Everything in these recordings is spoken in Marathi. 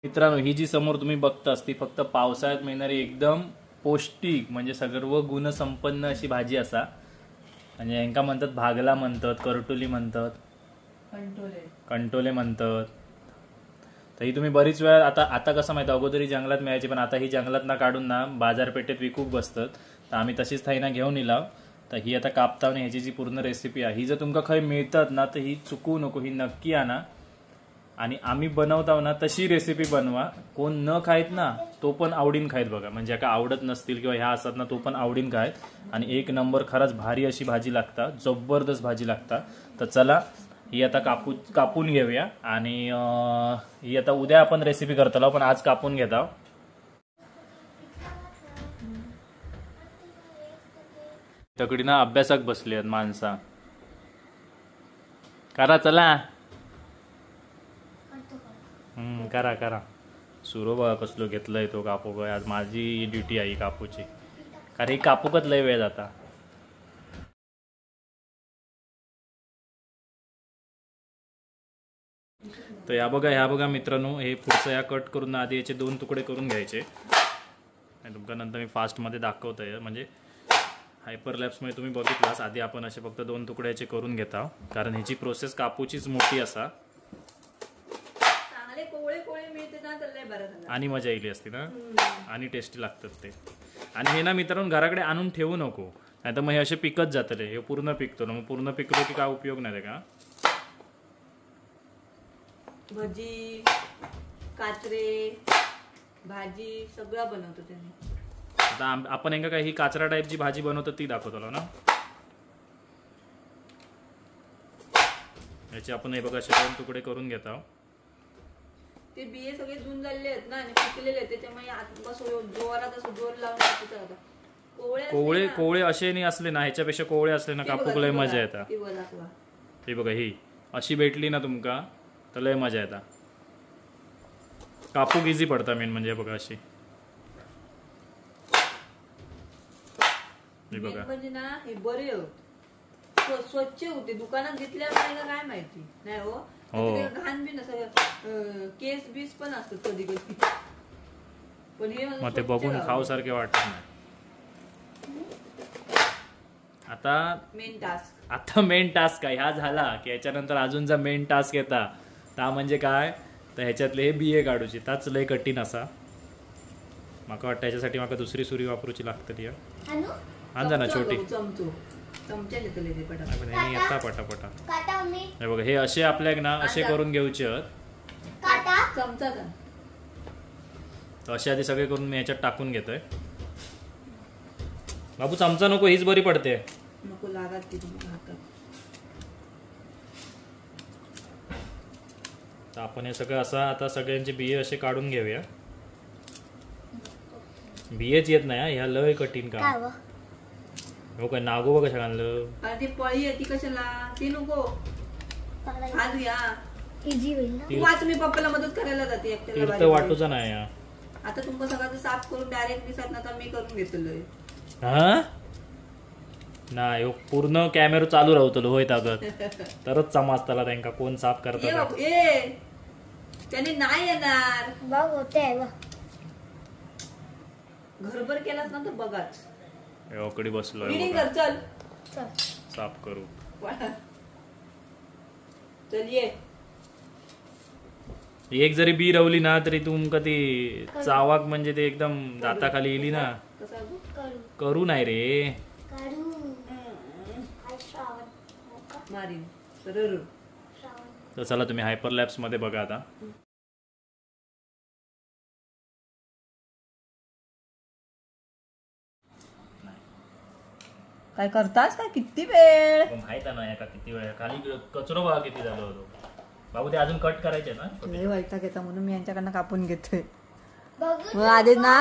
मित्रांनो, ही जी समोर तुम्ही बघतास ती फक्त पावसाळ्यात मिळणारी एकदम पौष्टिक म्हणजे सर्व गुणसंपन्न अशी भाजी असा. म्हणजे यांका म्हणतात भागला म्हणतात, करटोली म्हणतात, कंटोले म्हणतात. तर ही तुम्ही बरीच वेळा आता आता कसं माहिती अगोदरी जंगलात मिळायची, पण आता ही जंगलात ना काढून ना बाजारपेठेत विकूक बसतात. तर आम्ही तशीच थाईना घेऊन इलाव. तर ही आता कापताव ह्याची जी पूर्ण रेसिपी आहे ही जर तुमका खंय मिळतात ना तर ही चुकवू नको, ही नक्की आणा. आणि आम्ही बनवताव ना तशी रेसिपी बनवा. कोण न खायत ना तो पण आवडीन खायत बघा. म्हणजे का आवडत नसतील किंवा ह्या असतात ना तो पण आवडीन खायत. आणि एक नंबर खरंच भारी अशी भाजी लागता, जबरदस्त भाजी लागता. तर चला ही आता कापून घेऊया. आणि ही आता उद्या आपण रेसिपी करतलो, पण आज कापून घेता. तकडी ना अभ्यासाक बसली आहेत माणसा. करा चला. करा करा. सुरो बघा कसलो घेतलंय तो कापूक. आज माझी ड्युटी आहे कापूची, कारण ही कापूकच लय वेळ जाता. तर ह्या बघा मित्रांनो, हे पुढचं या कट करून आधी याचे 2 तुकडे करून घ्यायचे. आणि तुमका नंतर मी फास्टमध्ये दाखवतोय. म्हणजे हायपरलॅप्समध्ये तुम्ही बघितलास आधी आपण असे फक्त 2 तुकडे याचे करून घेता, कारण ह्याची प्रोसेस कापूचीच मोठी असा. आणि मजा येईल असते ना, आणि टेस्टी लागतात ते. आणि हे ना मित्रांनो घराकडे आणून ठेवू नको, नाही तर मग हे असे पिकत जातले. हे पूर्ण पिकतो ना, मग पूर्ण पिकलो की काय उपयोग नाही का. भजी, काचरे, भाजी सगळं बनवतो त्यांनी. आता आपण एका काही काचरा टाईपची भाजी बनवतो ती दाखवतो ना. याचे आपण हे बघा असे 2 तुकडे करून घेतो. ते बिये सगळे जून झालेले आहेत ना आणि पिकलेले आहेत, त्याच्यामुळे जोरात असं जोर लावून कोवळे असे नाही असले ना, ह्याच्यापेक्षा कोवळे असले ना कापूक लय मजा येता. ही बघा ही अशी भेटली ना तुमका तर लय मजा येता. कापूक इझी पडता मेन म्हणजे बघा अशी. हे बघा म्हणजे ना हे बरे स्वच्छ होते. दुकानात घेतल्यावर काय माहिती नाही हो, घाण बी नसं, केस बीस पण असतात कधी कधी, पण हे मग ते बघून खाऊ सारखे वाटत नाही. आता मेन टास्क काय ह्या झाला की याच्यानंतर अजून जर मेन टास्क येता ता म्हणजे काय, तर ह्याच्यातले हे बिये काढूची. ताच लय कठीण असा. माका वाटतं याच्यासाठी माका दुसरी सुरी वापरूची लागतली. आणजा ना छोटी. येता पटापटा. हे बघा हे असे आपल्याक ना असे करून घ्यायचे. असे आधी सगळे करून मी याच्यात टाकून घेतोय. बाबू चमचा नको, हीच बरी पडते. तर आपण हे सगळं असं आता सगळ्यांचे बिये असे काढून घेऊया. बियेच येत नाही ह्या लय कठीण काम. हो काय नागो बघ कशा आणलं. ती पळी आहे ती कशाला, ती नको. आज घ्या तुम्ही पप्पाला मदत करायला जाते तीर्थ वाटूचा नाही. आता तुमचं सगळं साफ करून डायरेक्ट दिसत ना तर मी करून घेतलोय. हा नाही पूर्ण कॅमेरा चालू राहतलो होय तागत तरच समजताला त्यांका कोण साफ करतात. त्याने नाही येणार घरभर केलाच ना तर बघाच. ओकडी बसलोय चल साफ करू. चल ये. एक जरी बी रवली ना तरी तुमका ती चावाक म्हणजे ते एकदम दाताखाली येली ना. करू नाही रे. तर चला तुम्ही हायपरलॅप्स मध्ये बघा आता. काय करतास काय किती वेळ माहित आहे का किती वेळ. खाली कचरो बघा किती झालो होतो. बाबू ते अजून कट करायचे ना. वैताग घेता म्हणून मी यांच्याकडनं कापून घेतोय. मग आधी ना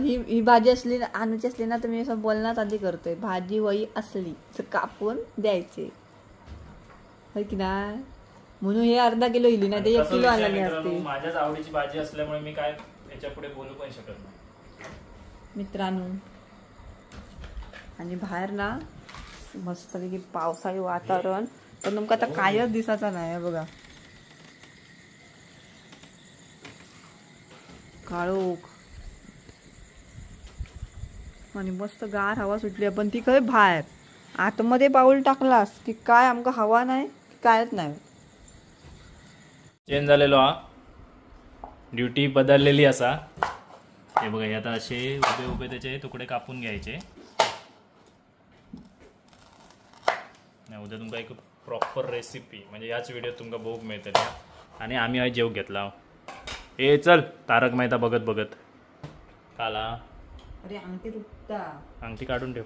ही भाजी असली आणूची असली ना तर मी असं बोलण्यात आधी करतोय. भाजी वही असली तर कापून द्यायचे की नाही, म्हणून हे अर्धा किलो इली नाही ते 1 किलो आणले असते. माझ्याच आवडीची भाजी असल्यामुळे मी काय याच्या पुढे बोलू पण शकत नाही मित्रांनो. आणि बाहेर ना मस्त पावसाळी वातावरण, पण तुमका आता कायच दिसायचा नाही बघा. काळोख आणि मस्त गार हवा सुटली. पण ती खंय बाहेर आतमध्ये पाऊल टाकलास की काय आमका हवा नाही कायच नाही. चेंज झालेलो हा, ड्युटी बदललेली असा. हे बघा हे आता असे उभे उभे त्याचे तुकडे कापून घ्यायचे. उद्या तुमका एक प्रॉपर रेसिपी म्हणजे याच व्हिडिओ तुमका बघूक मिळतली. आणि आम्ही आज जेव घेतला. ए चल तारक मेहता बघत बघत काला. अरे अंगठी तुटता, अंगठी काढून ठेव.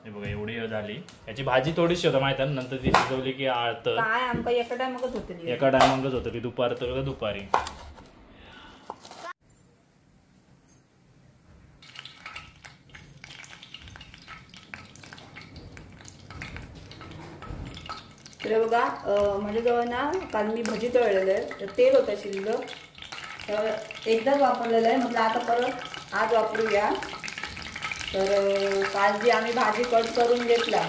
हे बघा एवढी झाली. याची भाजी थोडीशी होता माहिती आहे, नंतर ती शिजवली की आळतं. काय आमका एका टायमाकच होते, एका टायमांगच होतं की दुपारचं दुपारी. तर बघा माझ्याजवळ ना काल मी भजी तळलेलं आहे, तर तेल होतं शिल्लक, तर एकदाच वापरलेलं आहे. म्हटलं आता परत आज वापरूया. तर काल जी आम्ही भाजी कट करून घेतला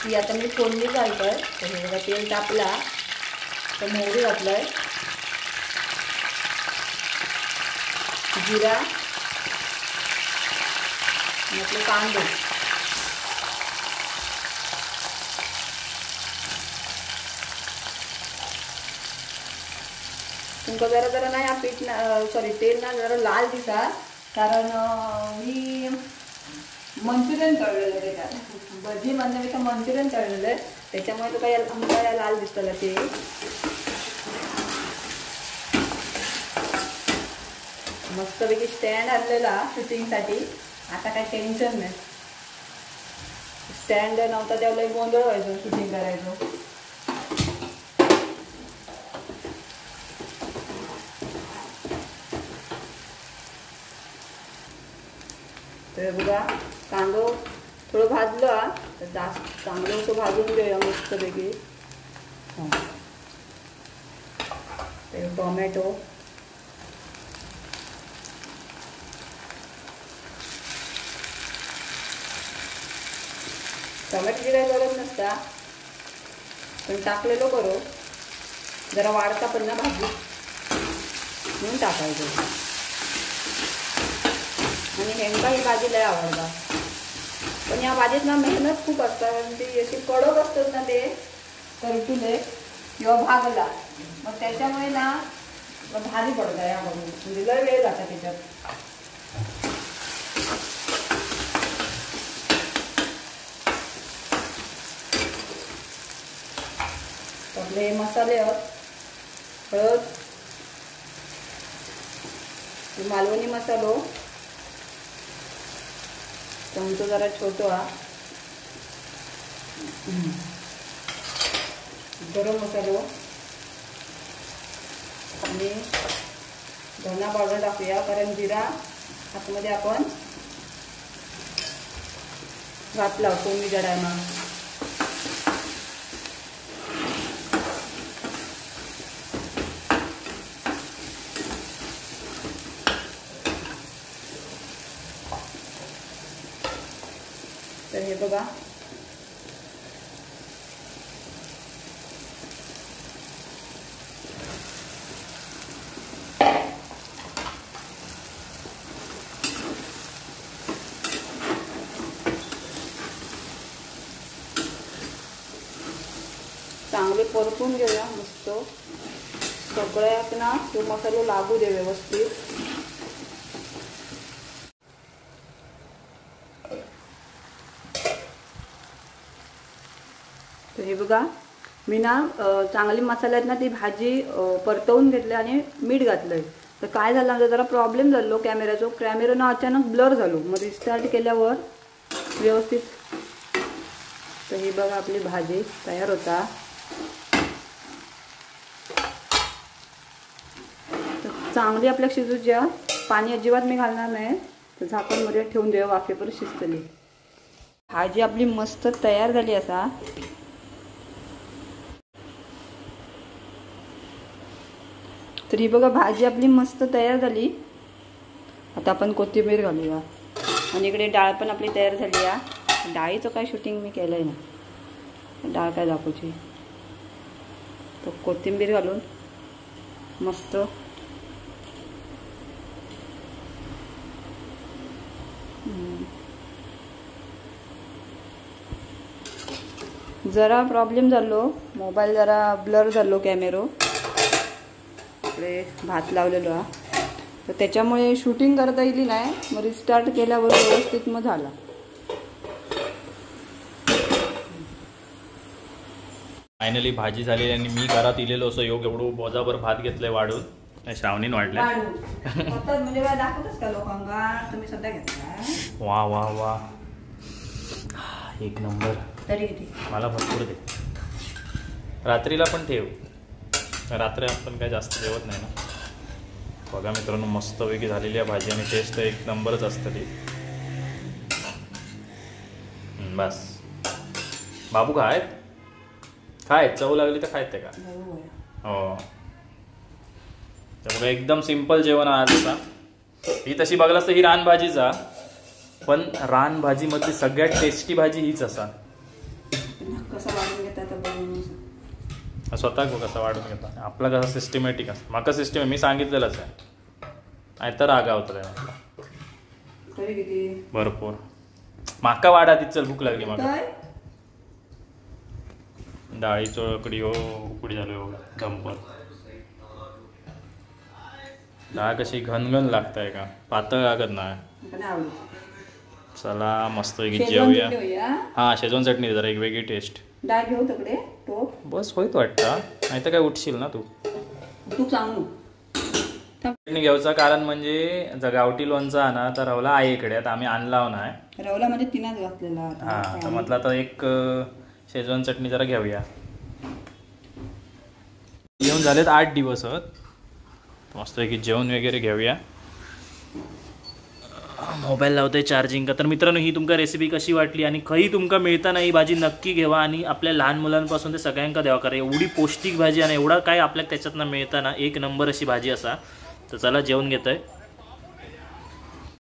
ती आता मी फोडणी घालतोय. तर हे बघा तेल तापला तर मोहरी घातलंय, जिरा, म्हटलं कांदे, तुमका जरा जरा नाही हा पीठ सॉरी तेल ना जरा लाल दिसा, कारण मी मंचुरियन तळलेलं आहे त्याच्यात. भजी म्हणण्यापेक्षा मंचुरियन तळलेलं आहे, त्याच्यामुळे तो काय आमचा लाल दिसतला ते. मस्तपैकी स्टँड आणलेला शूटिंगसाठी. आता काय टेन्शन नाही, स्टँड नव्हता त्यावेळेला गोंधळ व्हायचो शूटिंग करायचो. तर बघा कांदो थोडं भाजलं तर जास्त चांगलं असं भाजून घेऊया मस्तपैकी. ते टोमॅटो, टोमॅटोची काही गरज नसता पण टाकलेलो बरो, जरा वाढता पण ना भाजी म्हणून टाकायचं. आणि हेंका ही भाजी लय आवडता, पण या भाजीत ना मेहनत खूप असतात. कारण ती अशी कडक असतात ना ते करटुले किंवा भागला, मग त्याच्यामुळे ना भारी पडतं या भाजी, म्हणजे लय वेळ जाता त्याच्यात. आपले हे मसाले आहेत, हळद, मालवणी मसालो चमचो जरा छोटो हा, गरम मसालो आणि धना पावडर टाकूया, कारण जिरा आतमध्ये आपण घातला कोंबीच्या टायमात. तर हे बघा चांगले परतून घेऊया मस्त. सगळ्यात ना तो मसाला लागू दे व्यवस्थित. तर हे बघा मी ना चांगली मसाल्यात ना ती भाजी परतवून घेतली आणि मीठ घातलंय. तर काय झालं म्हणजे जरा प्रॉब्लेम झालो कॅमेराचो, कॅमेरा ना अचानक ब्लर झालो, मग रिस्टार्ट केल्यावर व्यवस्थित. तर ही बघा आपली भाजी तयार होता. चांगली आपल्या शिजूच्या, पाणी अजिबात मी घालणार नाही. तर झाकण मध्ये ठेवून देऊ, वाफेवर शिजतली. भाजी आपली मस्त तयार झाली असा. तर ही बघा भाजी आपली मस्त तयार झाली. आता आपण कोथिंबीर घालूया आणि इकडे डाळ पण आपली तयार झाली आहे. डाळीचं काय शूटिंग मी केलंय ना, डाळ काय दाखवची. तर कोथिंबीर घालून मस्त जरा प्रॉब्लेम झालो, मोबाईल जरा ब्लर झालो कॅमेरो, इकडे भात लावलेलो हा, तर त्याच्यामुळे शूटिंग करता येईल नाही. मग रिस्टार्ट केल्यावर व्यवस्थित मग झाला. फायनली भाजी झालेली आणि मी घरात इलेलो असं योग एवढं बोजाभर भात घेतलंय वाढून. श्रावणीन वाढल्या. म्हणजे दाखवतच का लोकांना तुम्ही सध्या घेतला. वा वा वा, एक नंबर. तरी किती मला भरपूर दे. रात्रीला पण ठेव, रात्री आपण काय जास्त जेवत नाही ना. बघा मित्रांनो, मस्तपैकी झालेली आहे भाजी आणि टेस्ट तर एक नंबरच असतं ती. बस बाबू खायत चव लागली तर खायत का. हो, त्यामुळे एकदम सिंपल जेवण आज होता. ही तशी बघलास तर ही रानभाजीचा, पण रानभाजीमधली सगळ्यात टेस्टी भाजी हीच असा. कसा वाढून घेतात स्वतः कसा वाढून घेतात आपला कसा सिस्टमॅटिक असतं. माका सिस्टम मी सांगितलेलंच आहे, नाहीतर रागा होता भरपूर. माका वाढा ती, चल भूक लागली माका. डाळी चोळकडी हो, उकडी झाली हो, गंपर. डाळ कशी घनघन लागताय का, पातळ लागत नाही. चला मस्त जेवूया. हा, शेजवान चटणी जरा एक वेगळी टेस्ट. डाळ घेऊ तिकडे टोप. बस होईत वाटतं, नाही तर काय उठशील ना तू. तू सांगू चटणी घ्यायचं कारण म्हणजे जर गावठी लोणचा आणा तर रवला आईकडे, आता आम्ही आणला नाही. रवला म्हणजे तिनच घातलेला. हा, तर म्हटलं आता एक शेजवान चटणी जरा घेऊया. येऊन झालेत 8 दिवस, मस्त की जेवण वगैरे घेऊया. मोबाईल लावतोय चार्जिंग का. तर मित्रांनो, ही तुमका रेसिपी कशी वाटली आणि खरी तुमका मिळताना ही भाजी नक्की घेवा आणि आपल्या लहान मुलांपासून ते सगळ्यांका द्यावा. कारण एवढी पौष्टिक भाजी आणि एवढा काय आपल्याला त्याच्यातनं मिळताना एक नंबर अशी भाजी असा. तर चला जेवण घेतोय.